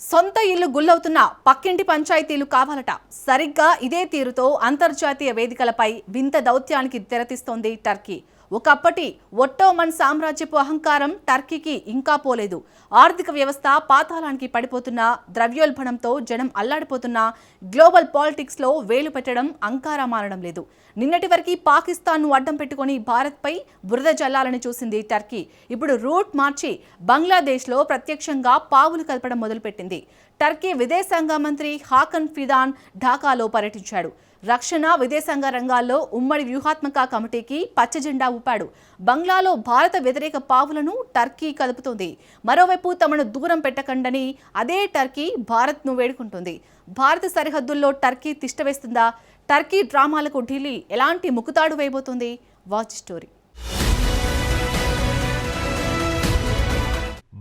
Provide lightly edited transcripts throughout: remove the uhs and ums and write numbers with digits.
సొంత ఇల్లు గుల్లవుతున్న పక్కింటి పంచాయతీలు కావాలట. సరిగ్గా ఇదే తీరుతో అంతర్జాతీయ వేదికలపై వింత దౌత్యానికి తెరతీస్తోంది టర్కీ. ఒకప్పటి ఒట్టోమన్ సామ్రాజ్యపు అహంకారం టర్కీకి ఇంకా పోలేదు. ఆర్థిక వ్యవస్థ పాతాళానికి పడిపోతున్న, ద్రవ్యోల్బణంతో జనం అల్లాడిపోతున్న గ్లోబల్ పాలిటిక్స్లో వేలు పెట్టడం అంకారా మారడం లేదు. నిన్నటి వరకు పాకిస్తాన్ను అడ్డం పెట్టుకుని భారత్పై బురద జల్లాలని చూసింది టర్కీ. ఇప్పుడు రూట్ మార్చి బంగ్లాదేశ్లో ప్రత్యక్షంగా పావులు కలపడం మొదలుపెట్టింది. టర్కీ విదేశాంగ మంత్రి హాకన్ ఫిదాన్ ఢాకాలో పర్యటించాడు. రక్షణ, విదేశాంగ రంగాల్లో ఉమ్మడి వ్యూహాత్మక కమిటీకి పచ్చజెండా ఊపాడు. బంగ్లాలో భారత వ్యతిరేక పావులను టర్కీ కలుపుతోంది. మరోవైపు తమను దూరం పెట్టకండని అదే టర్కీ భారత్ను వేడుకుంటుంది. భారత సరిహద్దుల్లో టర్కీ తిష్టవేస్తుందా? టర్కీ డ్రామాలకు ఢిల్లీ ఎలాంటి ముకుతాడు వేయబోతోంది? Watch story.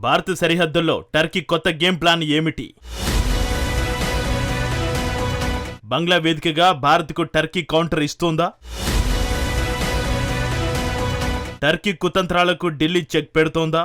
భారత సరిహద్దుల్లో టర్కీ కొత్త గేమ్ ప్లాన్ ఏమిటి? బంగ్లా వేదికగా భారత్కు టర్కీ కౌంటర్ ఇస్తోందా? టర్కీ కుతంత్రాలకు ఢిల్లీ చెక్ పెడుతోందా?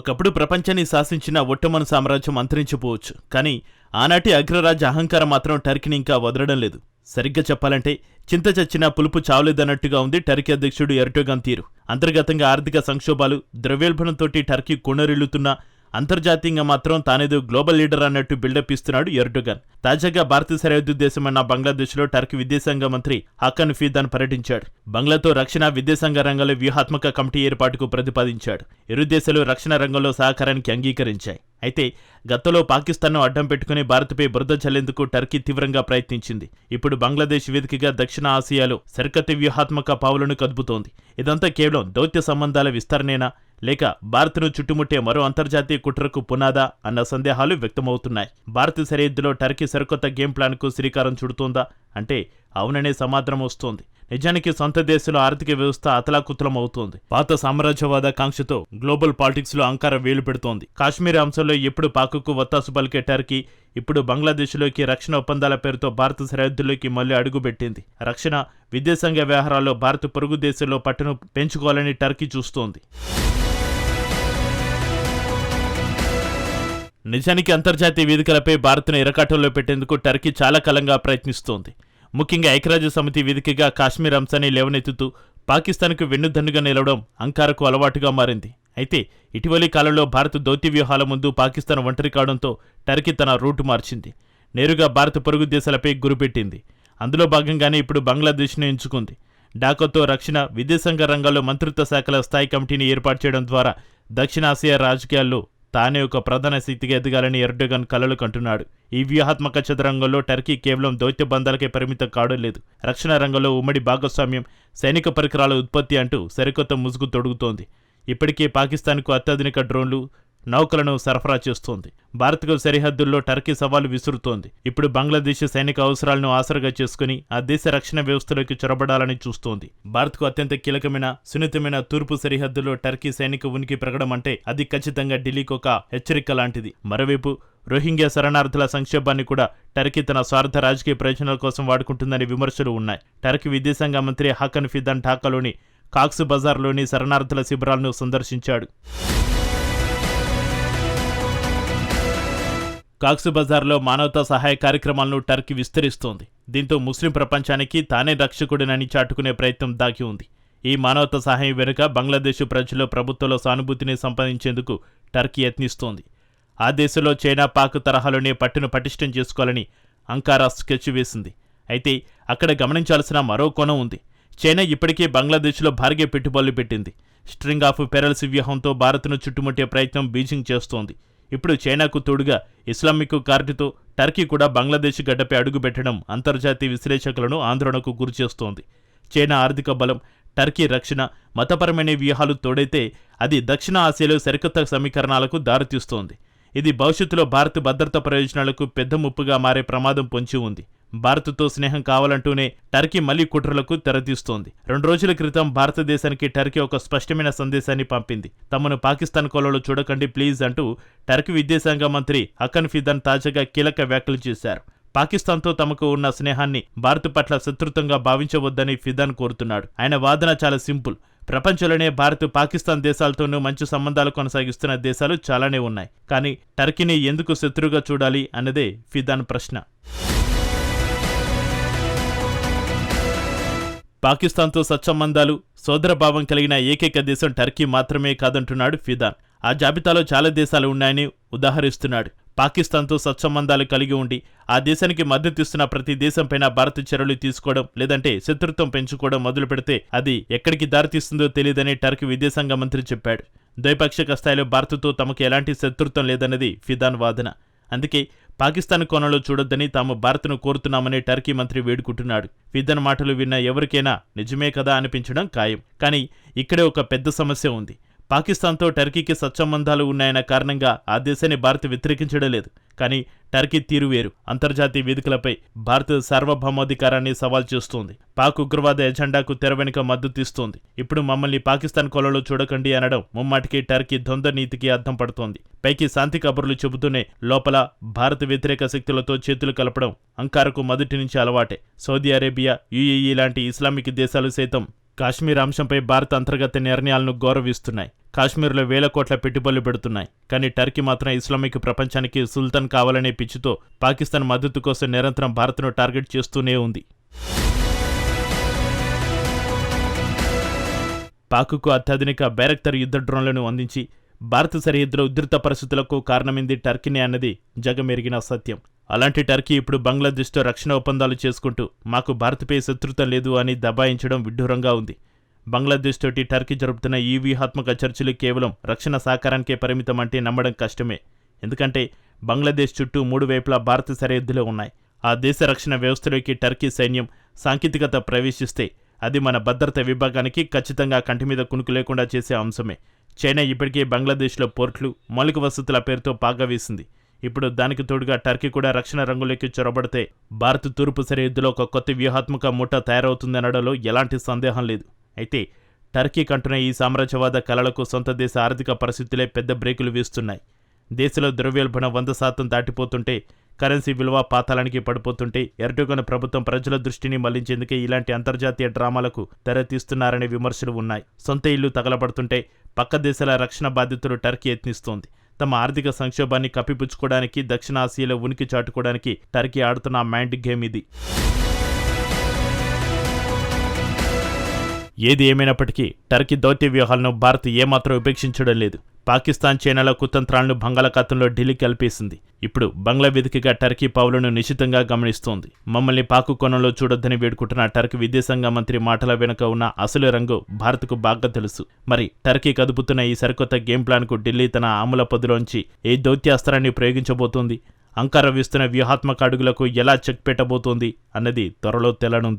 ఒకప్పుడు ప్రపంచాన్ని శాసించిన ఒట్టోమన్ సామ్రాజ్యం అంతరించిపోవచ్చు, కానీ ఆనాటి అగ్రరాజ్య అహంకారం మాత్రం టర్కీని ఇంకా వదలడం లేదు. సరిగ్గా చెప్పాలంటే చింత చచ్చినా పులుపు చావలేదన్నట్టుగా ఉంది టర్కీ అధ్యక్షుడు ఎర్డోగాన్ తీరు. అంతర్గతంగా ఆర్థిక సంక్షోభాలు, ద్రవ్యోల్బణంతోటి టర్కీ కొనరిల్లుతున్నా అంతర్జాతీయంగా మాత్రం తానేదో గ్లోబల్ లీడర్ అన్నట్టు బిల్డప్ ఇస్తున్నాడు ఎర్డోగాన్. తాజాగా భారత సరిహద్దు దేశమైన బంగ్లాదేశ్లో టర్కీ విదేశాంగ మంత్రి హాకన్ ఫిదాన్ పర్యటించాడు. బంగ్లాతో రక్షణ, విదేశాంగ రంగంలో వ్యూహాత్మక కమిటీ ఏర్పాటుకు ప్రతిపాదించాడు. ఇరు దేశాలు రక్షణ రంగంలో సహకారానికి అంగీకరించాయి. అయితే గతంలో పాకిస్తాన్ను అడ్డం పెట్టుకుని భారత్పై బురద చల్లేందుకు టర్కీ తీవ్రంగా ప్రయత్నించింది. ఇప్పుడు బంగ్లాదేశ్ వేదికగా దక్షిణ ఆసియాలో సరికొత్త వ్యూహాత్మక పావులను కదుపుతోంది. ఇదంతా కేవలం దౌత్య సంబంధాల విస్తరణేనా, లేక భారత్ను చుట్టుముట్టే మరో అంతర్జాతీయ కుట్రకు పునాదా అన్న సందేహాలు వ్యక్తమవుతున్నాయి. భారత సరిహద్దులో టర్కీ సరికొత్త గేమ్ ప్లాన్కు శ్రీకారం చుడుతోందా అంటే అవుననే సమాధానం వస్తోంది. నిజానికి సొంత దేశంలో ఆర్థిక వ్యవస్థ అతలాకుతలం అవుతోంది. పాత సామ్రాజ్యవాద కాంక్షతో గ్లోబల్ పాలిటిక్స్ లో అంకారం వేలు పెడుతోంది. కాశ్మీర్ అంశంలో ఎప్పుడు పాకుకు వత్తాసు పలికే టర్కీ ఇప్పుడు బంగ్లాదేశ్లోకి రక్షణ ఒప్పందాల పేరుతో భారత సరిహద్దుల్లోకి మళ్లీ అడుగుపెట్టింది. రక్షణ, విదేశాంగ వ్యవహారాల్లో భారత పొరుగు దేశంలో పట్టును పెంచుకోవాలని టర్కీ చూస్తోంది. నిజానికి అంతర్జాతీయ వేదికలపై భారత్ను ఇరకాటంలో పెట్టేందుకు టర్కీ చాలా కాలంగా ప్రయత్నిస్తోంది. ముఖ్యంగా ఐక్యరాజ్య సమితి వేదికగా కాశ్మీర్ అంశాన్ని లేవనెత్తుతూ పాకిస్తాన్కు వెన్నుదన్నుగా నిలవడం అంకారకు అలవాటుగా మారింది. అయితే ఇటీవలి కాలంలో భారత దౌత్య వ్యూహాల ముందు పాకిస్తాన్ ఒంటరి కావడంతో టర్కీ తన రూటు మార్చింది. నేరుగా భారత పొరుగు దేశాలపై గురిపెట్టింది. అందులో భాగంగానే ఇప్పుడు బంగ్లాదేశ్ను ఎంచుకుంది. ఢాకాతో రక్షణ, విదేశాంగ రంగాల్లో మంత్రిత్వ శాఖల స్థాయి కమిటీని ఏర్పాటు చేయడం ద్వారా దక్షిణాసియా రాజకీయాల్లో తానే ఒక ప్రధాన శక్తిగా ఎదగాలని ఎర్డోగాన్ కలలు కంటున్నాడు. ఈ వ్యూహాత్మక చదరంగంలో టర్కీ కేవలం దౌత్య బంధాలకే పరిమితం కావడం లేదు. రక్షణ రంగంలో ఉమ్మడి భాగస్వామ్యం, సైనిక పరికరాల ఉత్పత్తి అంటూ సరికొత్త ముసుగు తొడుగుతోంది. ఇప్పటికే పాకిస్తాన్కు అత్యాధునిక డ్రోన్లు, నౌకలను సరఫరా చేస్తోంది. భారత్కు సరిహద్దుల్లో టర్కీ సవాలు విసురుతోంది. ఇప్పుడు బంగ్లాదేశ్ సైనిక అవసరాలను ఆసరగా చేసుకుని ఆ దేశ రక్షణ వ్యవస్థలోకి చొరబడాలని చూస్తోంది. భారత్కు అత్యంత కీలకమైన, సున్నితమైన తూర్పు సరిహద్దులో టర్కీ సైనిక ఉనికి పెరగడం అంటే అది ఖచ్చితంగా ఢిల్లీకి ఒక హెచ్చరిక లాంటిది. మరోవైపు రోహింగ్యా శరణార్థుల సంక్షేమాన్ని కూడా టర్కీ తన స్వార్థ రాజకీయ ప్రయోజనాల కోసం వాడుకుంటుందనే విమర్శలు ఉన్నాయి. టర్కీ విదేశాంగ మంత్రి హాకన్ ఫిదాన్ ఢాకాలోని కాక్స్ బజార్లోని శరణార్థుల శిబిరాలను సందర్శించాడు. కాక్స్ బజార్లో మానవతా సహాయ కార్యక్రమాలను టర్కీ విస్తరిస్తోంది. దీంతో ముస్లిం ప్రపంచానికి తానే రక్షకుడినని చాటుకునే ప్రయత్నం దాగి ఉంది. ఈ మానవతా సహాయం వెనుక బంగ్లాదేశ్ ప్రజల్లో ప్రభుత్వంలో సానుభూతిని సంపాదించేందుకు టర్కీ యత్నిస్తోంది. ఆ దేశంలో చైనా, పాక్ తరహాలోనే పట్టును పటిష్టం చేసుకోవాలని అంకారా స్కెచ్ వేసింది. అయితే అక్కడ గమనించాల్సిన మరో కోణం ఉంది. చైనా ఇప్పటికే బంగ్లాదేశ్లో భారీగా పెట్టుబడులు పెట్టింది. స్ట్రింగ్ ఆఫ్ పెరల్స్ వ్యూహంతో భారత్ను చుట్టుముట్టే ప్రయత్నం బీజింగ్ చేస్తోంది. ఇప్పుడు చైనాకు తోడుగా ఇస్లామిక్ కార్డుతో టర్కీ కూడా బంగ్లాదేశ్ గడ్డపై అడుగుపెట్టడం అంతర్జాతీయ విశ్లేషకులను ఆందోళనకు గురిచేస్తోంది. చైనా ఆర్థిక బలం, టర్కీ రక్షణ, మతపరమైన వ్యూహాలు తోడైతే అది దక్షిణ ఆసియాలో సరికొత్త సమీకరణాలకు దారితీస్తోంది. ఇది భవిష్యత్తులో భారత్ భద్రతా ప్రయోజనాలకు పెద్ద ముప్పుగా మారే ప్రమాదం పొంచి ఉంది. భారత్తో స్నేహం కావాలంటూనే టర్కీ మళ్లీ కుట్రలకు తెరతీస్తోంది. 2 రోజుల క్రితం భారతదేశానికి టర్కీ ఒక స్పష్టమైన సందేశాన్ని పంపింది. తమను పాకిస్తాన్ కోలలో చూడకండి ప్లీజ్ అంటూ టర్కీ విదేశాంగ మంత్రి హాకన్ ఫిదాన్ తాజాగా కీలక వ్యాఖ్యలు చేశారు. పాకిస్తాన్తో తమకు ఉన్న స్నేహాన్ని భారత్ పట్ల శత్రుత్వంగా భావించవద్దని ఫిదాన్ కోరుతున్నాడు. ఆయన వాదన చాలా సింపుల్. ప్రపంచంలోనే భారత్, పాకిస్తాన్ దేశాలతోనూ మంచి సంబంధాలు కొనసాగిస్తున్న దేశాలు చాలానే ఉన్నాయి. కానీ టర్కీని ఎందుకు శత్రువుగా చూడాలి అన్నదే ఫిదాన్ ప్రశ్న. పాకిస్తాన్తో సత్సంబంధాలు, సోదరభావం కలిగిన ఏకైక దేశం టర్కీ మాత్రమే కాదంటున్నాడు ఫిదాన్. ఆ జాబితాలో చాలా దేశాలు ఉన్నాయని ఉదాహరిస్తున్నాడు. పాకిస్తాన్తో సత్సంబంధాలు కలిగి ఉండి ఆ దేశానికి మద్దతిస్తున్న ప్రతి దేశంపైన భారత్ చర్యలు తీసుకోవడం, లేదంటే శత్రుత్వం పెంచుకోవడం మొదలు పెడితే అది ఎక్కడికి దారితీస్తుందో తెలియదని టర్కీ విదేశాంగ మంత్రి చెప్పాడు. ద్వైపాక్షిక స్థాయిలో భారత్తో తమకు ఎలాంటి శత్రుత్వం లేదన్నది ఫిదాన్ వాదన. అందుకే పాకిస్తాన్ కోణంలో చూడొద్దని తాము భారత్ను కోరుతున్నామని టర్కీ మంత్రి వేడుకుంటున్నాడు. ఫిదాన్ మాటలు విన్న ఎవరికైనా నిజమే కదా అనిపించడం ఖాయం. కానీ ఇక్కడే ఒక పెద్ద సమస్య ఉంది. పాకిస్తాన్తో టర్కీకి సత్సంబంధాలు ఉన్నాయన్న కారణంగా ఆ దేశాన్ని భారత్ వ్యతిరేకించడం లేదు. కానీ టర్కీ తీరు వేరు. అంతర్జాతీయ వేదికలపై భారత్ సార్వభౌమాధికారాన్ని సవాల్ చేస్తోంది. పాక్ ఉగ్రవాద ఎజెండాకు తెర వెనుక మద్దతు ఇస్తోంది. ఇప్పుడు మమ్మల్ని పాకిస్తాన్ కొలలో చూడకండి అనడం ముమ్మాటికి టర్కీ ద్వంద్వ నీతికి అర్థం పడుతోంది. పైకి శాంతి కబుర్లు చెబుతూనే లోపల భారత వ్యతిరేక శక్తులతో చేతులు కలపడం అంకారకు మొదటి నుంచి అలవాటే. సౌదీ అరేబియా, యుఏఈ లాంటి ఇస్లామిక్ దేశాలు సైతం కాశ్మీర్ అంశంపై భారత అంతర్గత నిర్ణయాలను గౌరవిస్తున్నాయి. కాశ్మీర్లో వేల కోట్ల పెట్టుబడులు పెడుతున్నాయి. కానీ టర్కీ మాత్రం ఇస్లామిక్ ప్రపంచానికి సుల్తాన్ కావాలనే పిచ్చితో పాకిస్తాన్ మద్దతు కోసం నిరంతరం భారత్ను టార్గెట్ చేస్తూనే ఉంది. పాక్కు అత్యాధునిక బైరక్తర్ యుద్ధ డ్రోన్లను అందించి భారత సరిహద్దులో ఉధృత పరిస్థితులకు కారణమైంది టర్కీనే అన్నది జగమెరిగిన సత్యం. అలాంటి టర్కీ ఇప్పుడు బంగ్లాదేశ్తో రక్షణ ఒప్పందాలు చేసుకుంటూ మాకు భారత్పై శత్రుత్వం లేదు అని దబాయించడం విడ్డూరంగా ఉంది. బంగ్లాదేశ్ తోటి టర్కీ జరుపుతున్న ఈ వ్యూహాత్మక చర్చలు కేవలం రక్షణ సహకారానికే పరిమితం అంటే నమ్మడం కష్టమే. ఎందుకంటే బంగ్లాదేశ్ చుట్టూ 3 వైపులా భారత సరిహద్దులు ఉన్నాయి. ఆ దేశ రక్షణ వ్యవస్థలోకి టర్కీ సైన్యం, సాంకేతికత ప్రవేశిస్తే అది మన భద్రత విభాగానికి ఖచ్చితంగా కంటి మీద కునుకు లేకుండా చేసే అంశమే. చైనా ఇప్పటికే బంగ్లాదేశ్లో పోర్ట్లు, మౌలిక వసతుల పేరుతో పాగా వేసింది. ఇప్పుడు దానికి తోడుగా టర్కీ కూడా రక్షణ రంగులోకి చొరబడితే భారత్ తూర్పు సరిహద్దులో ఒక కొత్త వ్యూహాత్మక ముఠ తయారవుతుందనడంలో ఎలాంటి సందేహం లేదు. అయితే టర్కీ కంటున్న ఈ సామ్రాజ్యవాద కలలకు సొంత దేశ ఆర్థిక పరిస్థితులే పెద్ద బ్రేకులు వేస్తున్నాయి. దేశంలో ద్రవ్యోల్బణ 100% దాటిపోతుంటే, కరెన్సీ విలువ పాతాళానికి పడిపోతుంటే ఎర్డోగన్ ప్రభుత్వం ప్రజల దృష్టిని మళ్లించేందుకే ఇలాంటి అంతర్జాతీయ డ్రామాలకు తెరతీస్తున్నారనే విమర్శలు ఉన్నాయి. సొంత ఇల్లు తగలబడుతుంటే పక్క దేశాల రక్షణ బాధ్యతలు టర్కీ యత్నిస్తోంది. తమ ఆర్థిక సంక్షోభాన్ని కప్పిపుచ్చుకోవడానికి, దక్షిణాసియాలో ఉనికి చాటుకోవడానికి టర్కీ ఆడుతున్న మైండ్ గేమ్ ఇది. ఏది ఏమైనప్పటికీ టర్కీ దౌత్య వ్యూహాలను భారత్ ఏమాత్రం ఉపేక్షించడం లేదు. పాకిస్తాన్, చైనాల కుతంత్రాలను బంగాళాఖాతంలో ఢిల్లీ కల్పేసింది. ఇప్పుడు బంగ్లా వేదికగా టర్కీ పావులను నిశితంగా గమనిస్తోంది. మమ్మల్ని పాకు కోణంలో చూడొద్దని వేడుకుంటున్న టర్కీ విదేశాంగ మంత్రి మాటల వెనుక ఉన్న అసలు రంగు భారత్కు బాగా తెలుసు. మరి టర్కీ కదుపుతున్న ఈ సరికొత్త గేమ్ ప్లాన్కు ఢిల్లీ తన ఆముల పొదిలోంచి ఏ దౌత్యాస్త్రాన్ని ప్రయోగించబోతోంది, అంకారా వీస్తున్న వ్యూహాత్మక అడుగులకు ఎలా చెక్ పెట్టబోతోంది అన్నది త్వరలో తెలనుంది.